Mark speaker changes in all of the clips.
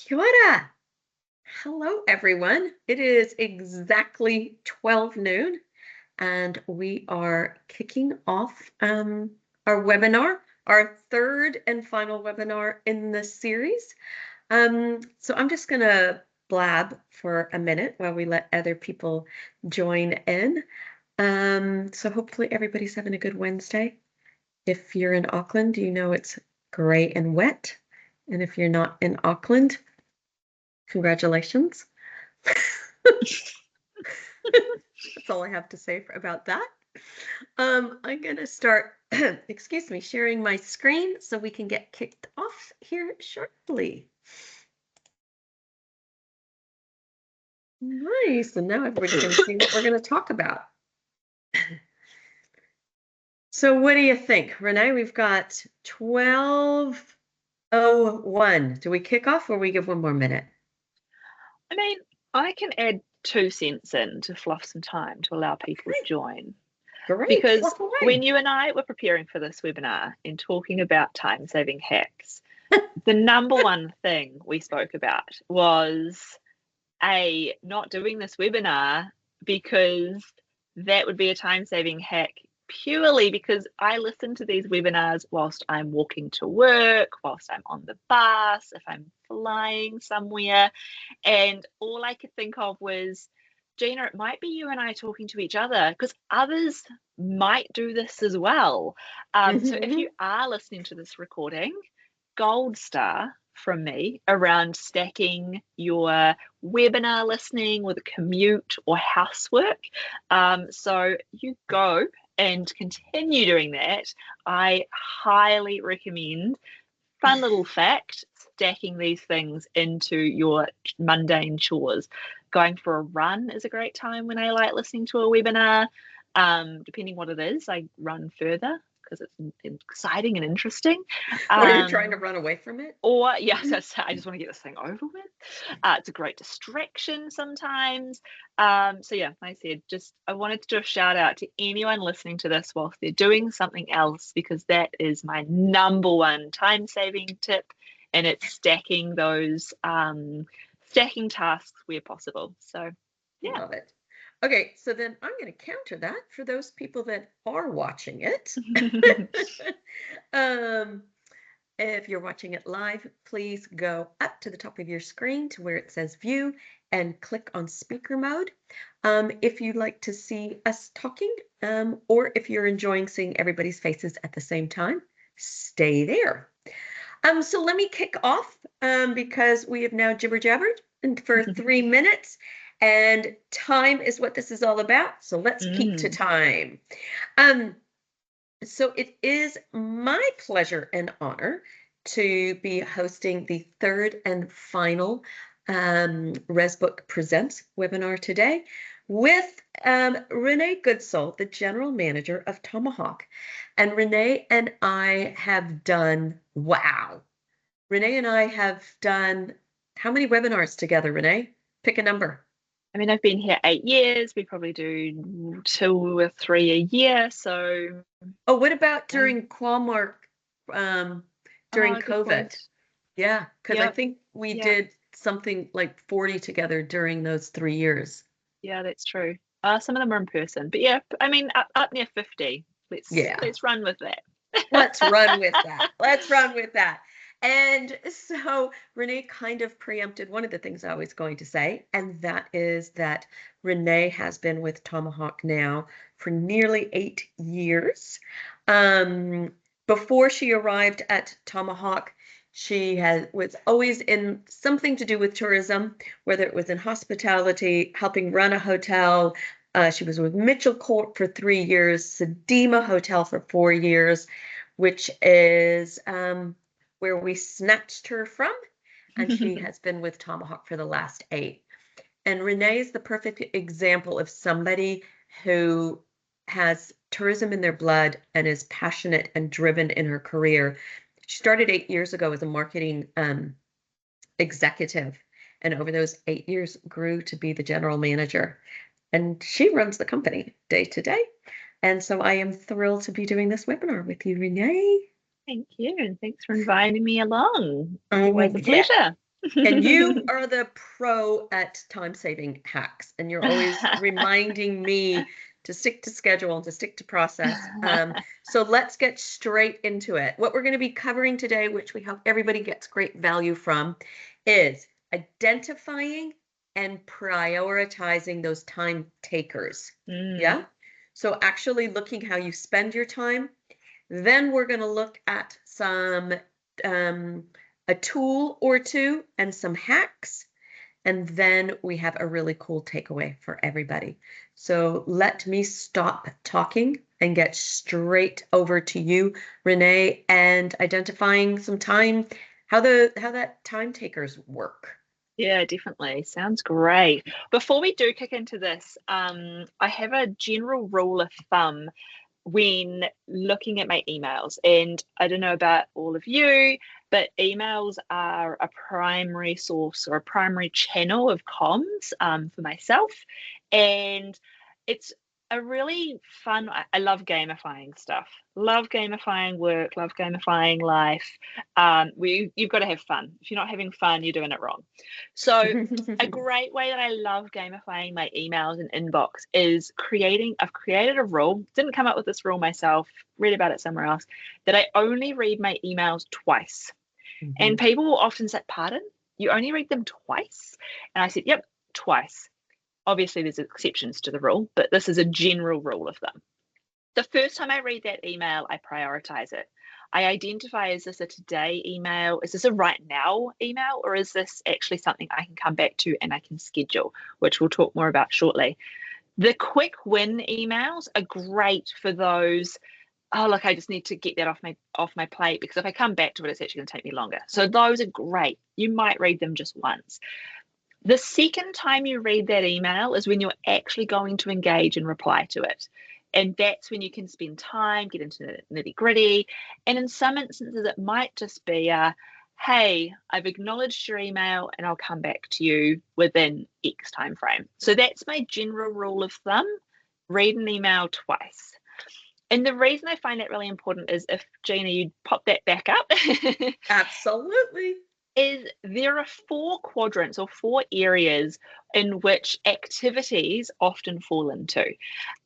Speaker 1: Kia ora. Hello, everyone. It is exactly 12 noon, and we are kicking off our webinar, our third and final webinar in this series. So I'm just going to blab for a minute while we let other people join in. So hopefully everybody's having a good Wednesday. If you're in Auckland, you know it's gray and wet. And if you're not in Auckland, congratulations. That's all I have to say about that. I'm going to start, excuse me, sharing my screen so we can get kicked off here shortly. Nice. And now everybody's going to see what we're going to talk about. So what do you think, Renee? We've got 12:01. Do we kick off or we give one more minute?
Speaker 2: I mean, I can add 2 cents in to fluff some time to allow people to join.
Speaker 1: Great.
Speaker 2: Because when you and I were preparing for this webinar and talking about time-saving hacks, the number one thing we spoke about was not doing this webinar because that would be a time-saving hack purely because I listen to these webinars whilst I'm walking to work, whilst I'm on the bus, if I'm flying somewhere, and all I could think of was, Gina, it might be you and I talking to each other because others might do this as well. So if you are listening to this recording, gold star from me around stacking your webinar listening with a commute or housework. So you go and continue doing that. I highly recommend. Fun little fact, stacking these things into your mundane chores. Going for a run is a great time when I like listening to a webinar. Depending what it is, I run further because it's exciting and interesting.
Speaker 1: Or you're trying to run away from it?
Speaker 2: Or, yeah, I just want to get this thing over with. It's a great distraction sometimes. So, yeah, like I said, I wanted to do a shout out to anyone listening to this whilst they're doing something else, because that is my number one time-saving tip, and it's stacking those stacking tasks where possible. So, yeah.
Speaker 1: Love it. Okay, so then I'm going to counter that for those people that are watching it. If you're watching it live, please go up to the top of your screen to where it says view and click on speaker mode. If you'd like to see us talking, or if you're enjoying seeing everybody's faces at the same time, stay there. So let me kick off because we have now jibber-jabbered for 3 minutes. And time is what this is all about. So let's keep to time. So it is my pleasure and honor to be hosting the third and final ResBook Presents webinar today with Renee Goodsell, the General Manager of Tomahawk. And Renee and I have done, wow. Renee and I have done how many webinars together, Renee? Pick a number.
Speaker 2: I mean, I've been here 8 years. We probably do 2 or 3 a year. So,
Speaker 1: oh, what about during Qualmark, during COVID? Yeah, because I think we did something like 40 together during those 3 years.
Speaker 2: Yeah, that's true. Some of them are in person, but yeah, I mean, up near 50. Let's run with that.
Speaker 1: Let's run with that. Let's run with that. And so Renee kind of preempted one of the things I was going to say, and that is that Renee has been with Tomahawk now for nearly 8 years. Before she arrived at Tomahawk, she was always in something to do with tourism, whether it was in hospitality, helping run a hotel. She was with Mitchell Court for 3 years, Sedema Hotel for 4 years, which is where we snatched her from, and she has been with Tomahawk for the last 8. And Renee is the perfect example of somebody who has tourism in their blood and is passionate and driven in her career. She started 8 years ago as a marketing executive, and over those 8 years grew to be the general manager. And she runs the company day to day. And so I am thrilled to be doing this webinar with you, Renee.
Speaker 2: Thank you, and thanks for inviting me along. Always a pleasure.
Speaker 1: And you are the pro at time-saving hacks, and you're always reminding me to stick to schedule and to stick to process. So let's get straight into it. What we're going to be covering today, which we hope everybody gets great value from, is identifying and prioritizing those time takers. Yeah. So actually looking how you spend your time. Then we're going to look at some a tool or two and some hacks. And then we have a really cool takeaway for everybody. So let me stop talking and get straight over to you, Renee, and identifying some time, how that time takers work.
Speaker 2: Yeah, definitely. Sounds great. Before we do kick into this, I have a general rule of thumb when looking at my emails. And I don't know about all of you, but emails are a primary source or a primary channel of comms for myself. And it's a really fun, I love gamifying stuff. Love gamifying work, love gamifying life. You've got to have fun. If you're not having fun, you're doing it wrong. So a great way that I love gamifying my emails and inbox is I've created a rule, didn't come up with this rule myself, read about it somewhere else, that I only read my emails twice. And people will often say, pardon? You only read them twice? And I said, yep, twice. Obviously, there's exceptions to the rule, but this is a general rule of thumb. The first time I read that email, I prioritize it. I identify, is this a today email? Is this a right now email? Or is this actually something I can come back to and I can schedule, which we'll talk more about shortly. The quick win emails are great for those, oh, look, I just need to get that off my plate, because if I come back to it, it's actually going to take me longer. So those are great. You might read them just once. The second time you read that email is when you're actually going to engage and reply to it. And that's when you can spend time, get into the nitty gritty. And in some instances, it might just be hey, I've acknowledged your email and I'll come back to you within X time frame. So that's my general rule of thumb, read an email twice. And the reason I find that really important is, if Gina, you'd pop that back up.
Speaker 1: Absolutely.
Speaker 2: Is there are 4 quadrants or 4 areas in which activities often fall into.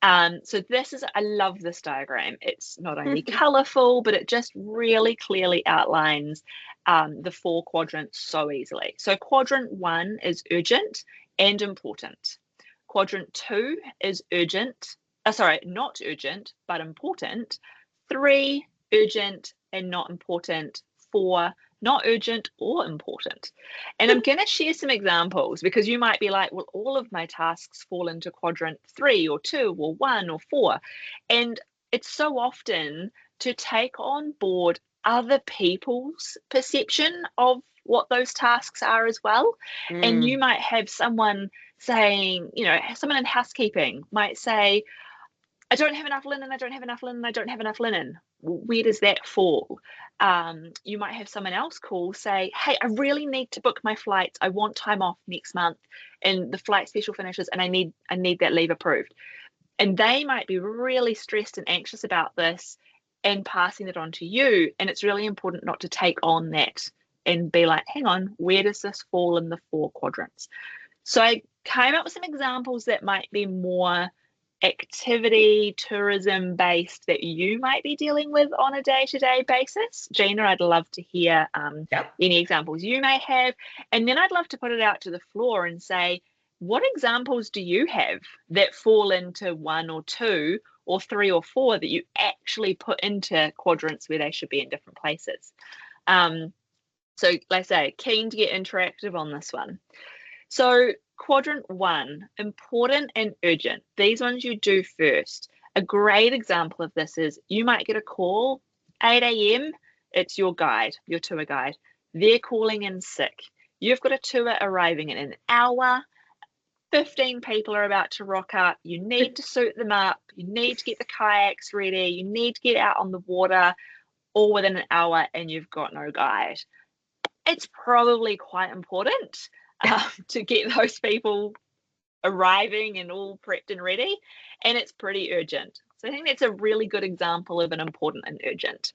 Speaker 2: So I love this diagram. It's not only colourful, but it just really clearly outlines the 4 quadrants so easily. So quadrant 1 is urgent and important. Quadrant 2 is not urgent, but important. 3, urgent and not important. 4, not urgent or important. And I'm going to share some examples, because you might be like, well, all of my tasks fall into quadrant 3 or 2 or 1 or 4. And it's so often to take on board other people's perception of what those tasks are as well. And you might have someone saying, someone in housekeeping might say, I don't have enough linen, I don't have enough linen, I don't have enough linen. Where does that fall? You might have someone else say, hey, I really need to book my flights. I want time off next month and the flight special finishes and I need that leave approved. And they might be really stressed and anxious about this and passing it on to you. And it's really important not to take on that and be like, hang on, where does this fall in the 4 quadrants? So I came up with some examples that might be more activity, tourism based that you might be dealing with on a day-to-day basis. Gina, I'd love to hear any examples you may have. And then I'd love to put it out to the floor and say, what examples do you have that fall into 1 or 2 or 3 or 4 that you actually put into quadrants where they should be in different places? So like I say, keen to get interactive on this one. So quadrant 1, important and urgent. These ones you do first. A great example of this is you might get a call, 8 a.m. It's your tour guide. They're calling in sick. You've got a tour arriving in an hour. 15 people are about to rock up. You need to suit them up. You need to get the kayaks ready. You need to get out on the water all within an hour, and you've got no guide. It's probably quite important to get those people arriving and all prepped and ready, and it's pretty urgent. So I think that's a really good example of an important and urgent.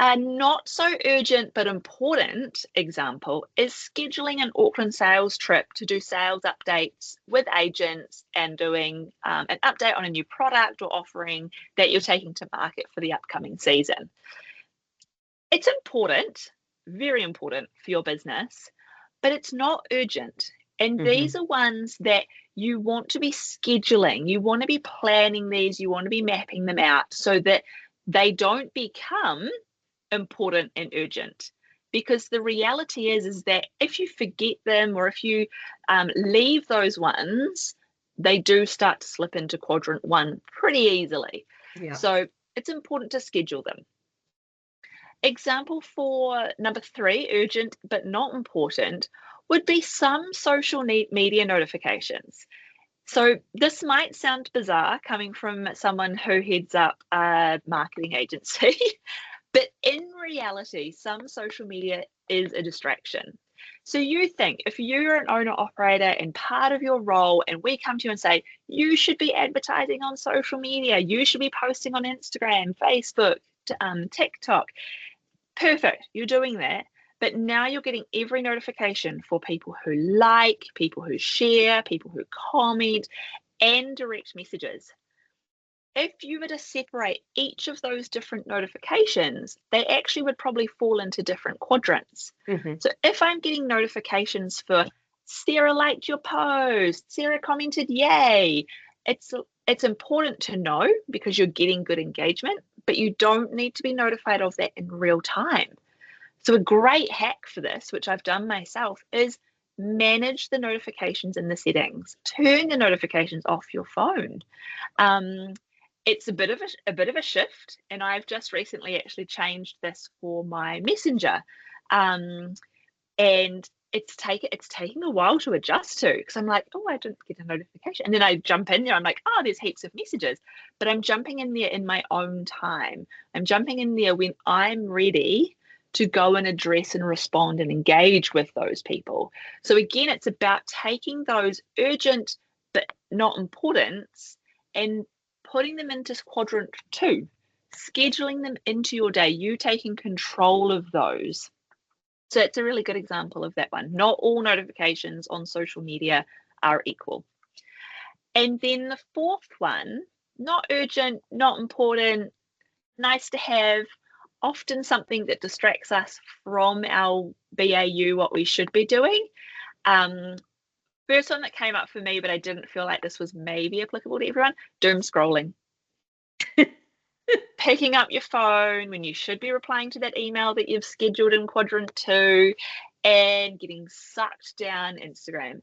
Speaker 2: A not so urgent but important example is scheduling an Auckland sales trip to do sales updates with agents and doing an update on a new product or offering that you're taking to market for the upcoming season. It's important, very important for your business, but it's not urgent. And these are ones that you want to be scheduling, you want to be planning these, you want to be mapping them out so that they don't become important and urgent. Because the reality is that if you forget them or if you leave those ones, they do start to slip into quadrant 1 pretty easily.
Speaker 1: Yeah.
Speaker 2: So it's important to schedule them. Example for number 3, urgent but not important, would be some social media notifications. So this might sound bizarre coming from someone who heads up a marketing agency, but in reality, some social media is a distraction. So you think if you're an owner operator and part of your role, and we come to you and say, you should be advertising on social media, you should be posting on Instagram, Facebook, TikTok. Perfect, you're doing that. But now you're getting every notification for people who like, people who share, people who comment, and direct messages. If you were to separate each of those different notifications, they actually would probably fall into different quadrants. So if I'm getting notifications for Sarah liked your post, Sarah commented, yay, it's important to know because you're getting good engagement, but you don't need to be notified of that in real time. So a great hack for this, which I've done myself, is manage the notifications in the settings. Turn the notifications off your phone. It's a bit of a shift, and I've just recently actually changed this for my Messenger, and it's taking a while to adjust to, because I'm like, oh, I didn't get a notification, and then I jump in there, I'm like, oh, there's heaps of messages, but I'm jumping in there in my own time. I'm jumping in there when I'm ready to go and address and respond and engage with those people. So again, it's about taking those urgent but not importance and putting them into quadrant 2, scheduling them into your day, you taking control of those. So it's a really good example of that one. Not all notifications on social media are equal. And then the 4th one, not urgent, not important, nice to have, often something that distracts us from our BAU, what we should be doing. First one that came up for me, but I didn't feel like this was maybe applicable to everyone, doom scrolling. Picking up your phone when you should be replying to that email that you've scheduled in quadrant 2 and getting sucked down Instagram.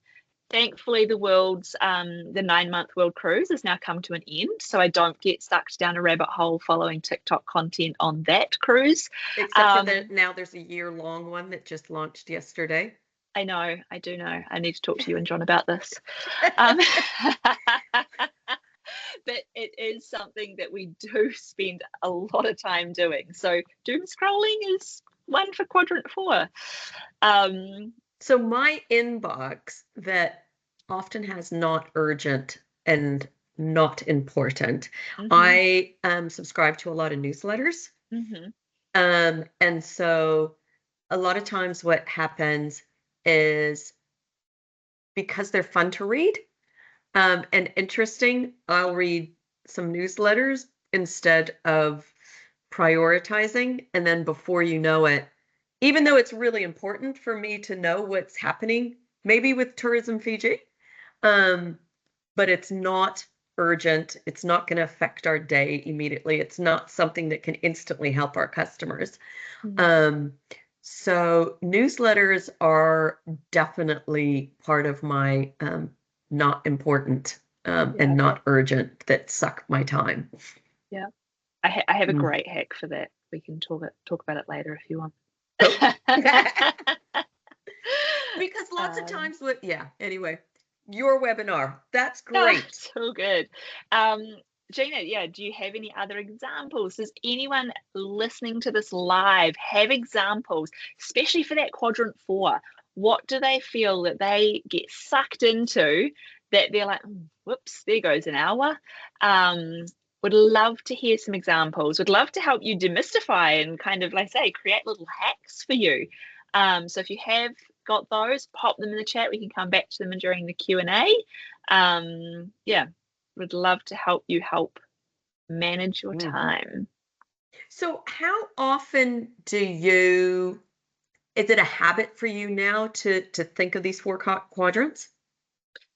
Speaker 2: Thankfully, the 9-month world cruise has now come to an end, so I don't get sucked down a rabbit hole following TikTok content on that cruise.
Speaker 1: Except for that now there's a year-long one that just launched yesterday.
Speaker 2: I know, I do know. I need to talk to you and John about this. But it is something that we do spend a lot of time doing. So doom scrolling is one for quadrant 4.
Speaker 1: So my inbox that often has not urgent and not important, I subscribe to a lot of newsletters. And so a lot of times what happens is, because they're fun to read and interesting, I'll read some newsletters instead of prioritizing. And then before you know it, even though it's really important for me to know what's happening, maybe with Tourism Fiji, but it's not urgent. It's not going to affect our day immediately. It's not something that can instantly help our customers. So newsletters are definitely part of my not important and not urgent that suck my time.
Speaker 2: Yeah, I have a great hack for that. We can talk about it later if you want.
Speaker 1: Because lots of times anyway, your webinar, that's great.
Speaker 2: So good. Gina, do you have any other examples? Does anyone listening to this live have examples, especially for that quadrant 4? What do they feel that they get sucked into that they're like, whoops, there goes an hour, would love to hear some examples. Would love to help you demystify and kind of, like I say, create little hacks for you. So if you have got those, pop them in the chat. We can come back to them during the Q&A. Yeah, would love to help you manage your time.
Speaker 1: So how often is it a habit for you now to think of these 4 quadrants?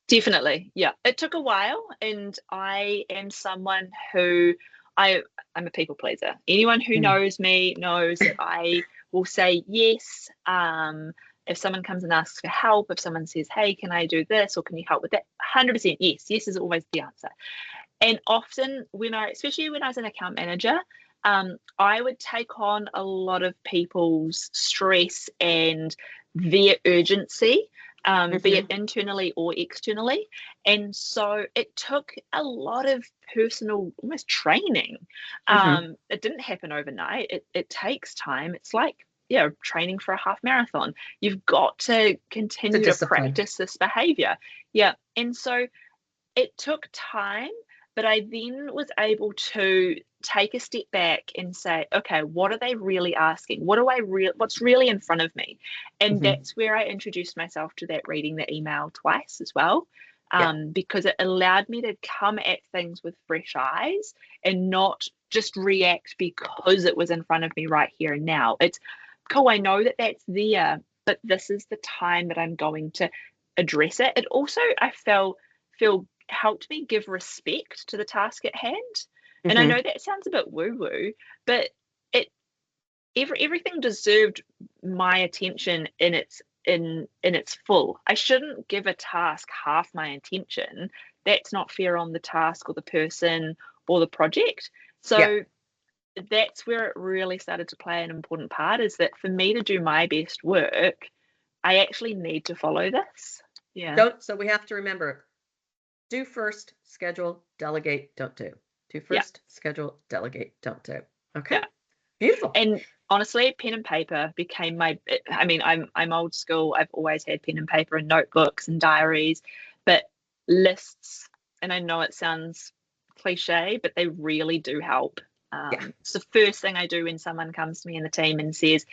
Speaker 2: Definitely. Yeah. It took a while, and I am someone who I'm a people pleaser. Anyone who knows me knows that I will say yes. If someone comes and asks for help, if someone says, hey, can I do this, or can you help with that? 100% yes. Yes is always the answer. And often especially when I was an account manager, I would take on a lot of people's stress and their urgency, be it internally or externally. And so it took a lot of personal, almost training. It didn't happen overnight. It takes time. It's like, training for a half marathon. You've got to continue to practice this behavior. Yeah. And so it took time, but I then was able to take a step back and say, okay, what are they really asking? What's really in front of me? And that's where I introduced myself to that reading the email twice as well, because it allowed me to come at things with fresh eyes and not just react because it was in front of me right here and now. It's cool, I know that that's there, but this is the time that I'm going to address it. It also, I feel helped me give respect to the task at hand. And I know that sounds a bit woo-woo, but everything deserved my attention in its full. I shouldn't give a task half my attention. That's not fair on the task or the person or the project. So that's where it really started to play an important part, is that for me to do my best work, I actually need to follow this. Yeah.
Speaker 1: So we have to remember, do first, schedule, delegate, don't do. Do first, schedule, delegate, don't do. Okay. Yeah. Beautiful.
Speaker 2: And honestly, pen and paper became I'm old school. I've always had pen and paper and notebooks and diaries, but lists, and I know it sounds cliche, but they really do help. It's the first thing I do when someone comes to me in the team and says,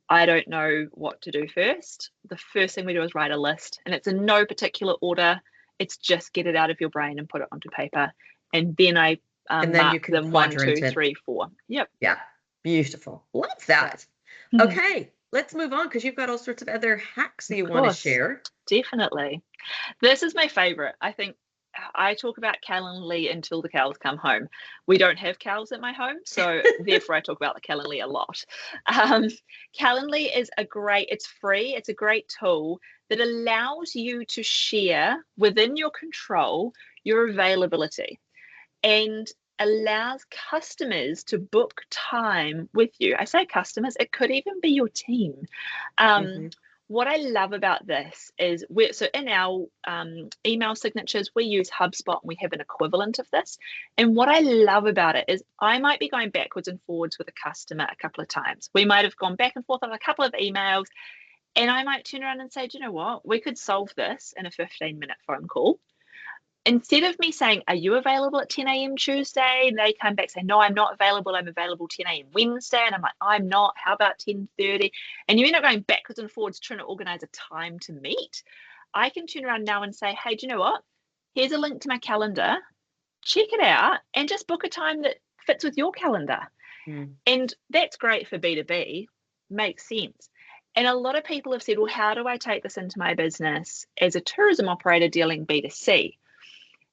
Speaker 2: I don't know what to do first. The first thing we do is write a list, and it's in no particular order. It's just get it out of your brain and put it onto paper. And then I mark them 1, 2, 3, 4. Yep.
Speaker 1: Yeah. Beautiful. Love that. Okay. Let's move on, because you've got all sorts of other hacks that you want to share.
Speaker 2: Definitely. This is my favorite. I think I talk about Calendly until the cows come home. We don't have cows at my home, so therefore I talk about the Calendly a lot. Calendly is it's free. It's a great tool that allows you to share within your control your availability, and allows customers to book time with you. I say customers, it could even be your team. What I love about this is in our email signatures, we use HubSpot, and we have an equivalent of this. And what I love about it is I might be going backwards and forwards with a customer a couple of times. We might have gone back and forth on a couple of emails, and I might turn around and say, do you know what? We could solve this in a 15-minute phone call. Instead of me saying, are you available at 10 a.m. Tuesday? And they come back saying, no, I'm not available. I'm available 10 a.m. Wednesday. And I'm like, I'm not. How about 10:30? And you end up going backwards and forwards trying to organize a time to meet. I can turn around now and say, hey, do you know what? Here's a link to my calendar. Check it out and just book a time that fits with your calendar. And that's great for B2B. Makes sense. And a lot of people have said, well, how do I take this into my business as a tourism operator dealing B2C?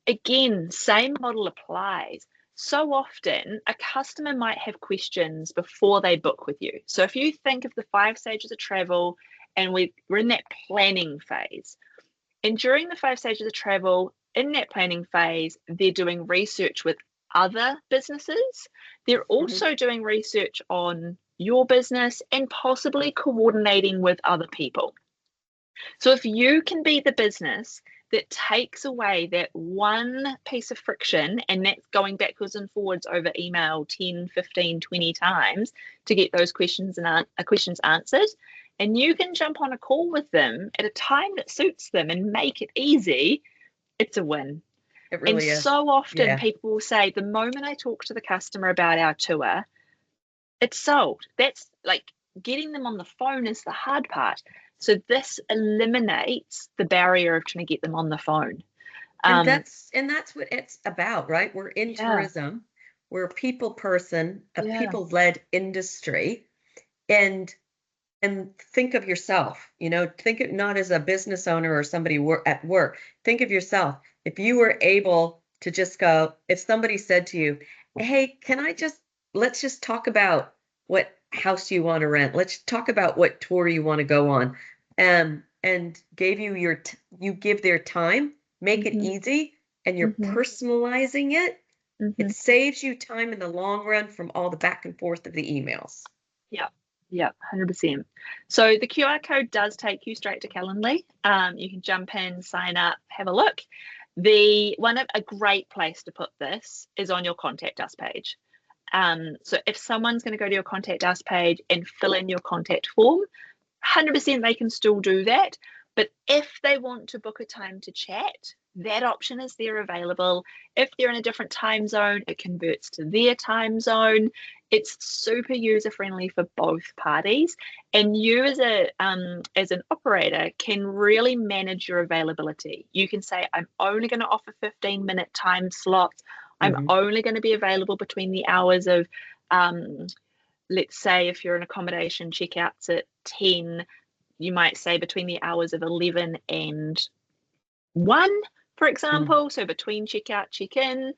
Speaker 2: Again, same model applies. So often a customer might have questions before they book with you. So if you think of the 5 stages of travel, and we're in that planning phase, and during the 5 stages of travel, in that planning phase, they're doing research with other businesses. They're also doing research on your business and possibly coordinating with other people. So if you can be the business that takes away that one piece of friction, and that's going backwards and forwards over email 10, 15, 20 times to get those questions answered, and you can jump on a call with them at a time that suits them and make it easy, it's a win.
Speaker 1: It
Speaker 2: And
Speaker 1: really is.
Speaker 2: so often
Speaker 1: Yeah.
Speaker 2: people will say, the moment I talk to the customer about our tour, it's sold. That's like getting them on the phone is the hard part. So this eliminates the barrier of trying to get them on the phone.
Speaker 1: And that's what it's about, right? We're in
Speaker 2: Yeah,
Speaker 1: tourism. We're a people person, a
Speaker 2: yeah,
Speaker 1: people-led industry. And think of yourself, think it not as a business owner or somebody at work. Think of yourself. If you were able to just go, if somebody said to you, hey, let's just talk about what house you want to rent. Let's talk about what tour you want to go on. And gave you you give their time, make it
Speaker 2: hmm
Speaker 1: easy, and you're
Speaker 2: hmm
Speaker 1: personalizing it.
Speaker 2: hmm
Speaker 1: It saves you time in the long run from all the back and forth of the emails.
Speaker 2: Yeah, yeah, 100%. So the QR code does take you straight to Calendly. You can jump in, sign up, have a look. A great place to put this is on your contact us page. So if someone's going to go to your contact us page and fill in your contact form, 100% they can still do that. But if they want to book a time to chat, that option is there available. If they're in a different time zone, it converts to their time zone. It's super user friendly for both parties, and you as an operator can really manage your availability. You can say, I'm only going to offer 15-minute time slots. I'm
Speaker 1: Mhm.
Speaker 2: only going to be available between the hours of let's say if you're in accommodation, checkouts at 10, you might say between the hours of 11 and 1, for
Speaker 1: Mm.
Speaker 2: example. So between checkout, check-in.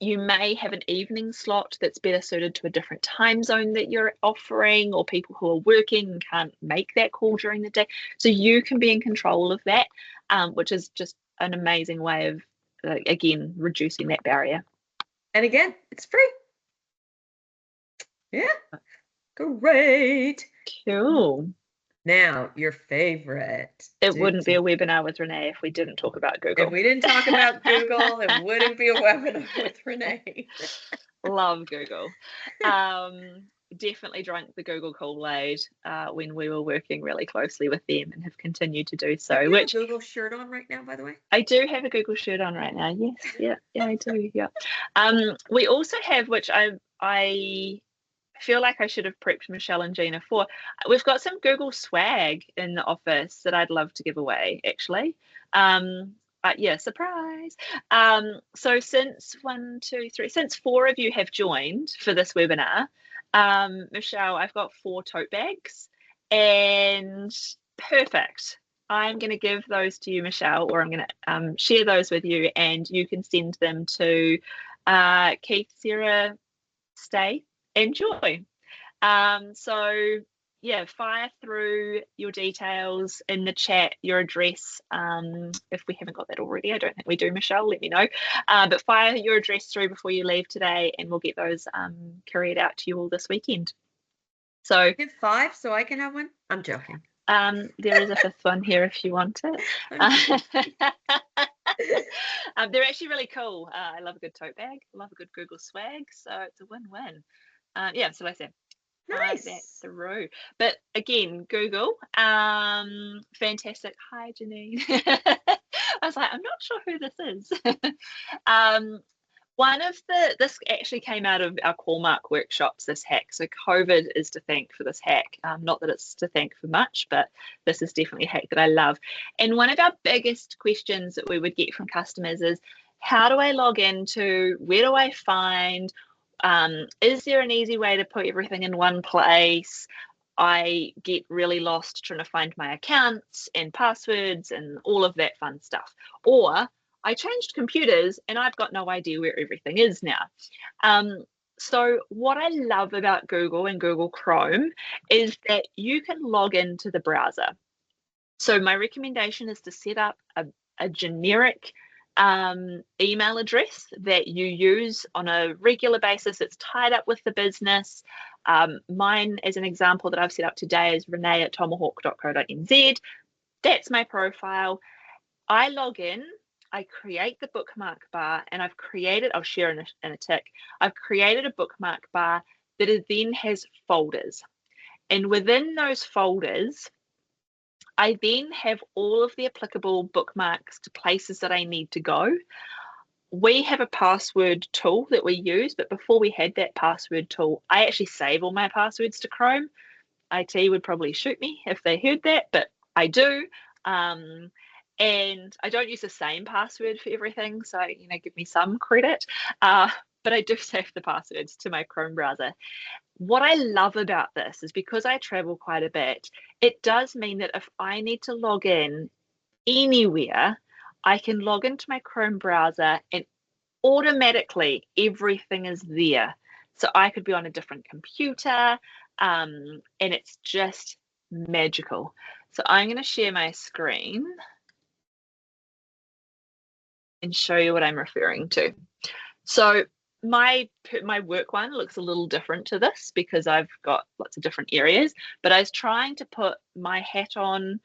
Speaker 2: You may have an evening slot that's better suited to a different time zone that you're offering, or people who are working and can't make that call during the day. So you can be in control of that, which is just an amazing way of, again, reducing that barrier.
Speaker 1: And again, it's free. Yeah, great.
Speaker 2: Cool.
Speaker 1: Now, your favorite.
Speaker 2: It wouldn't be a webinar with Renee if we didn't talk about
Speaker 1: If
Speaker 2: Google.
Speaker 1: we didn't talk about Google, it wouldn't be a webinar with Renee.
Speaker 2: Love Google. Definitely drank the Google Kool-Aid when we were working really closely with them, and have continued to do so.
Speaker 1: Have you
Speaker 2: Which
Speaker 1: a Google shirt on right now, by the way?
Speaker 2: I do have a Google shirt on right now. Yes, yeah, I do. Yeah. We also have, which I feel like I should have prepped Michelle and Gina for. We've got some Google swag in the office that I'd love to give away, actually. Yeah, surprise. So since since 4 of you have joined for this webinar, Michelle, I've got 4 tote bags, and perfect. I'm going to give those to you, Michelle, or I'm going to share those with you, and you can send them to Keith, Sarah, Stay, enjoy. So yeah, fire through your details in the chat, your address. If we haven't got that already, I don't think we do, Michelle, let me know. But fire your address through before you leave today, and we'll get those carried out to you all this weekend. So
Speaker 1: Get 5 so I can have one? I'm joking.
Speaker 2: there is a 5th one here if you want it. They're actually really cool. I love a good tote bag. I love a good Google swag. So it's a win-win. Yeah, so like I said,
Speaker 1: Nice.
Speaker 2: that through. But again, Google, fantastic. Hi, Janine. I was like, I'm not sure who this is. This actually came out of our Callmark workshops, this hack. So COVID is to thank for this hack. Not that it's to thank for much, but this is definitely a hack that I love. And one of our biggest questions that we would get from customers is, how do I log into, where do I find, is there an easy way to put everything in one place? I get really lost trying to find my accounts and passwords and all of that fun stuff. Or I changed computers and I've got no idea where everything is now. So what I love about Google and Google Chrome is that you can log into the browser. So my recommendation is to set up a generic email address that you use on a regular basis. It's tied up with the business. Mine, as an example that I've set up today, is renee@tomahawk.co.nz. That's my profile. I log in, I create the bookmark bar, and I'll share in a tick, I've created a bookmark bar that then has folders. And within those folders, I then have all of the applicable bookmarks to places that I need to go. We have a password tool that we use, but before we had that password tool, I actually save all my passwords to Chrome. IT would probably shoot me if they heard that, but I do. And I don't use the same password for everything, so give me some credit. But I do save the passwords to my Chrome browser. What I love about this is because I travel quite a bit, it does mean that if I need to log in anywhere, I can log into my Chrome browser and automatically everything is there. So I could be on a different computer, and it's just magical. So I'm going to share my screen and show you what I'm referring to. So my work one looks a little different to this because I've got lots of different areas, but I was trying to put my hat on,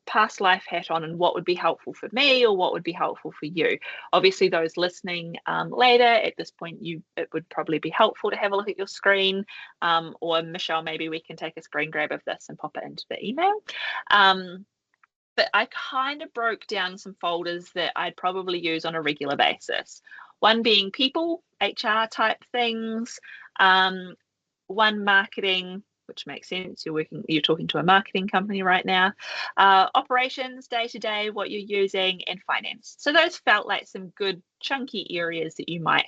Speaker 2: past life hat on, and what would be helpful for me or what would be helpful for you. Obviously those listening later at this point, it would probably be helpful to have a look at your screen, or Michelle, maybe we can take a screen grab of this and pop it into the email. But I kind of broke down some folders that I'd probably use on a regular basis. One being people, HR type things, one marketing, which makes sense. You're talking to a marketing company right now. Operations, day-to-day, what you're using, and finance. So those felt like some good chunky areas that you might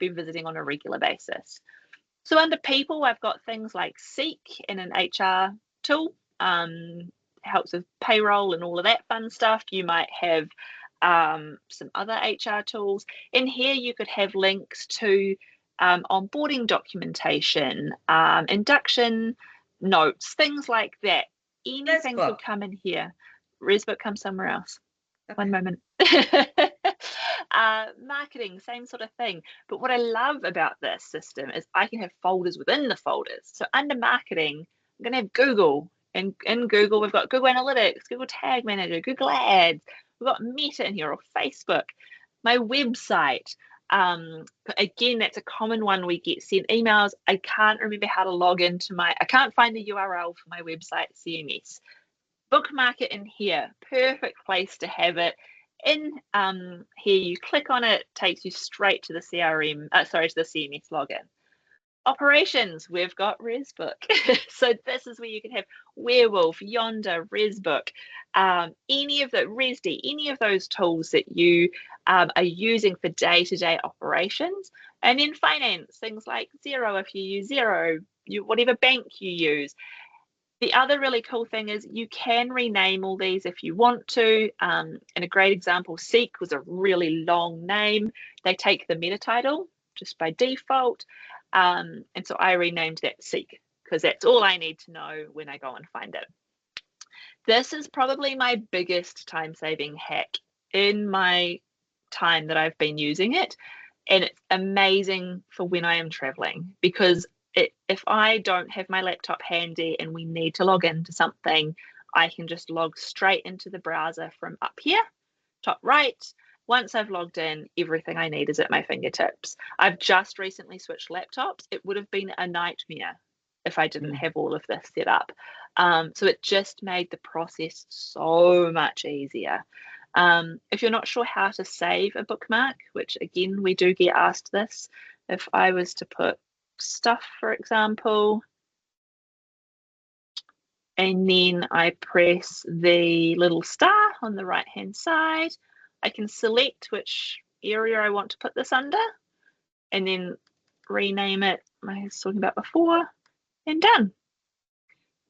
Speaker 2: be visiting on a regular basis. So under people, I've got things like Seek and an HR tool. Helps with payroll and all of that fun stuff. You might have some other HR tools. In here, you could have links to onboarding documentation, induction notes, things like that. Anything could come in here. ResBook comes somewhere else. Okay. One moment. Marketing, same sort of thing. But what I love about this system is I can have folders within the folders. So under marketing, I'm going to have Google. And in Google, we've got Google Analytics, Google Tag Manager, Google Ads. We've got Meta in here, or Facebook. My website. Again, that's a common one we get sent emails. I can't remember how to log into I can't find the URL for my website CMS. Bookmark it in here. Perfect place to have it. In here, you click on it, takes you straight to the to the CMS login. Operations, we've got ResBook. So this is where you can have Werewolf, Yonder, ResBook, any of the ResD, any of those tools that you are using for day-to-day operations. And then finance, things like Xero if you use Xero, whatever bank you use. The other really cool thing is you can rename all these if you want to. And a great example, Seek was a really long name. They take the meta title just by default. And so I renamed that Seek because that's all I need to know when I go and find it. This is probably my biggest time-saving hack in my time that I've been using it. And it's amazing for when I am traveling because if I don't have my laptop handy and we need to log into something, I can just log straight into the browser from up here, top right. Once I've logged in, everything I need is at my fingertips. I've just recently switched laptops. It would have been a nightmare if I didn't have all of this set up. So it just made the process so much easier. If you're not sure how to save a bookmark, which again, we do get asked this, if I was to put stuff, for example, and then I press the little star on the right-hand side, I can select which area I want to put this under and then rename it, I was talking about before, and done.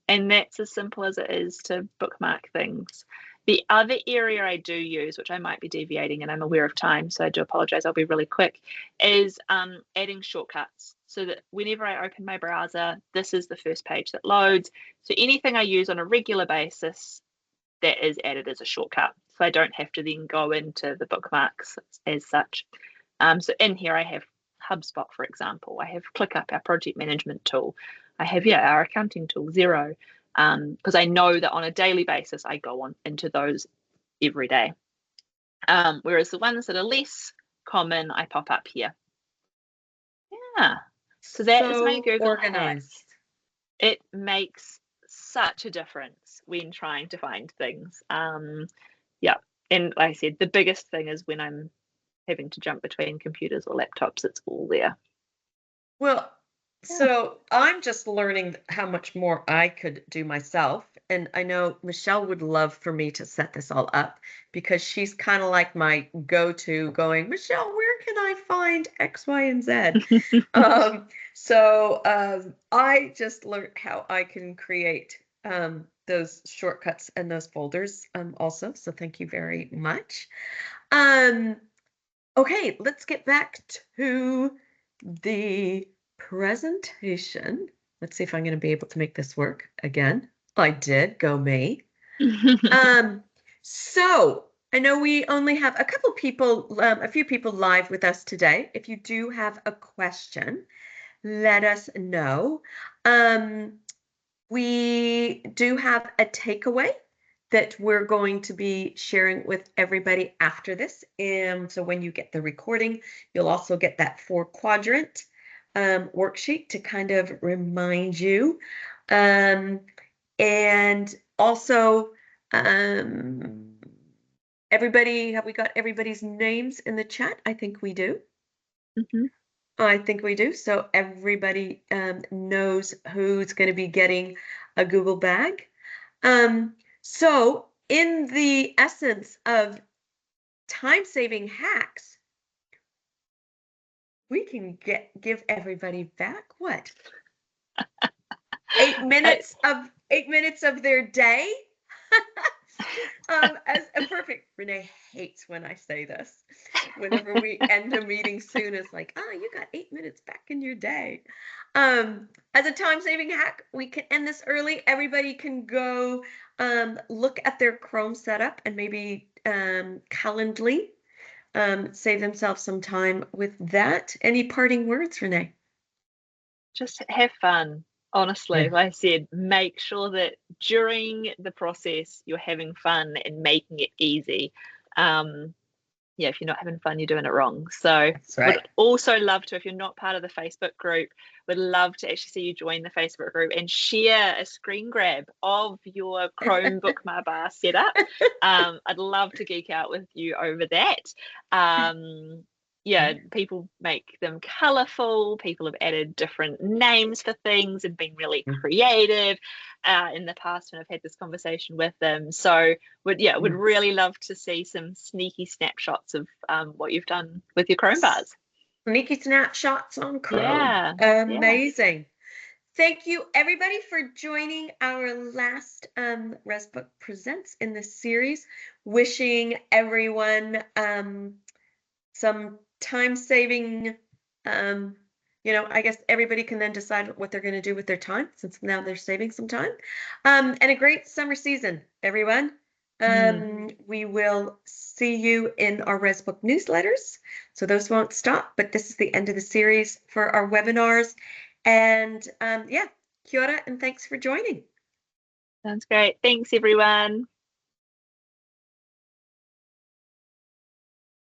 Speaker 2: And that's as simple as it is to bookmark things. The other area I do use, which I might be deviating and I'm aware of time, so I do apologize, I'll be really quick, is adding shortcuts so that whenever I open my browser, this is the first page that loads. So anything I use on a regular basis, that is added as a shortcut. So I don't have to then go into the bookmarks as such. So in here I have HubSpot, for example. I have ClickUp, our project management tool. I have, our accounting tool, Xero, because I know that on a daily basis, I go on into those every day. Whereas the ones that are less common, I pop up here. Yeah. So that is my Google
Speaker 1: organized.
Speaker 2: It makes such a difference when trying to find things. Yeah, and like I said, the biggest thing is when I'm having to jump between computers or laptops, it's all there.
Speaker 1: Well,
Speaker 2: Yeah.
Speaker 1: so I'm just learning how much more I could do myself. And I know Michelle would love for me to set this all up because she's kind of like my go-to going, Michelle, where can I find X, Y, and Z? I just learned how I can create those shortcuts and those folders also. So thank you very much. Okay, let's get back to the presentation. Let's see if I'm going to be able to make this work again. I did, go me. So I know we only have a few people live with us today. If you do have a question, let us know. We do have a takeaway that we're going to be sharing with everybody after this. So when you get the recording, you'll also get that 4-quadrant worksheet to kind of remind you. And also, everybody, have we got everybody's names in the chat? I think we do.
Speaker 2: Mm-hmm.
Speaker 1: I think we do. So everybody knows who's going to be getting a Google bag. So in the essence of time-saving hacks, we can give everybody back what? 8 minutes of their day. As a perfect, Renee hates when I say this. Whenever we end a meeting soon, it's like, oh, you got 8 minutes back in your day. As a time-saving hack, we can end this early. Everybody can go look at their Chrome setup and maybe Calendly save themselves some time with that. Any parting words, Renee?
Speaker 2: Just have fun. Honestly,
Speaker 1: Yeah.
Speaker 2: like I said, make sure that during the process you're having fun and making it easy. Yeah, if you're not having fun, you're doing it wrong. So
Speaker 1: That's right.
Speaker 2: would also love to, if you're not part of the Facebook group, would love to actually see you join the Facebook group and share a screen grab of your Chrome bookmark bar setup. I'd love to geek out with you over that. Yeah, people make them colorful. People have added different names for things and been really creative in the past when I've had this conversation with them. So would really love to see some sneaky snapshots of what you've done with your Chrome bars.
Speaker 1: Sneaky snapshots on Chrome.
Speaker 2: Yeah.
Speaker 1: Amazing. Thank you, everybody, for joining our last ResBook Presents in this series. Wishing everyone some time-saving, I guess everybody can then decide what they're going to do with their time, since now they're saving some time. And a great summer season, everyone. We will see you in our ResBook newsletters. So those won't stop, but this is the end of the series for our webinars. And kia ora, and thanks for joining.
Speaker 2: Sounds great. Thanks, everyone.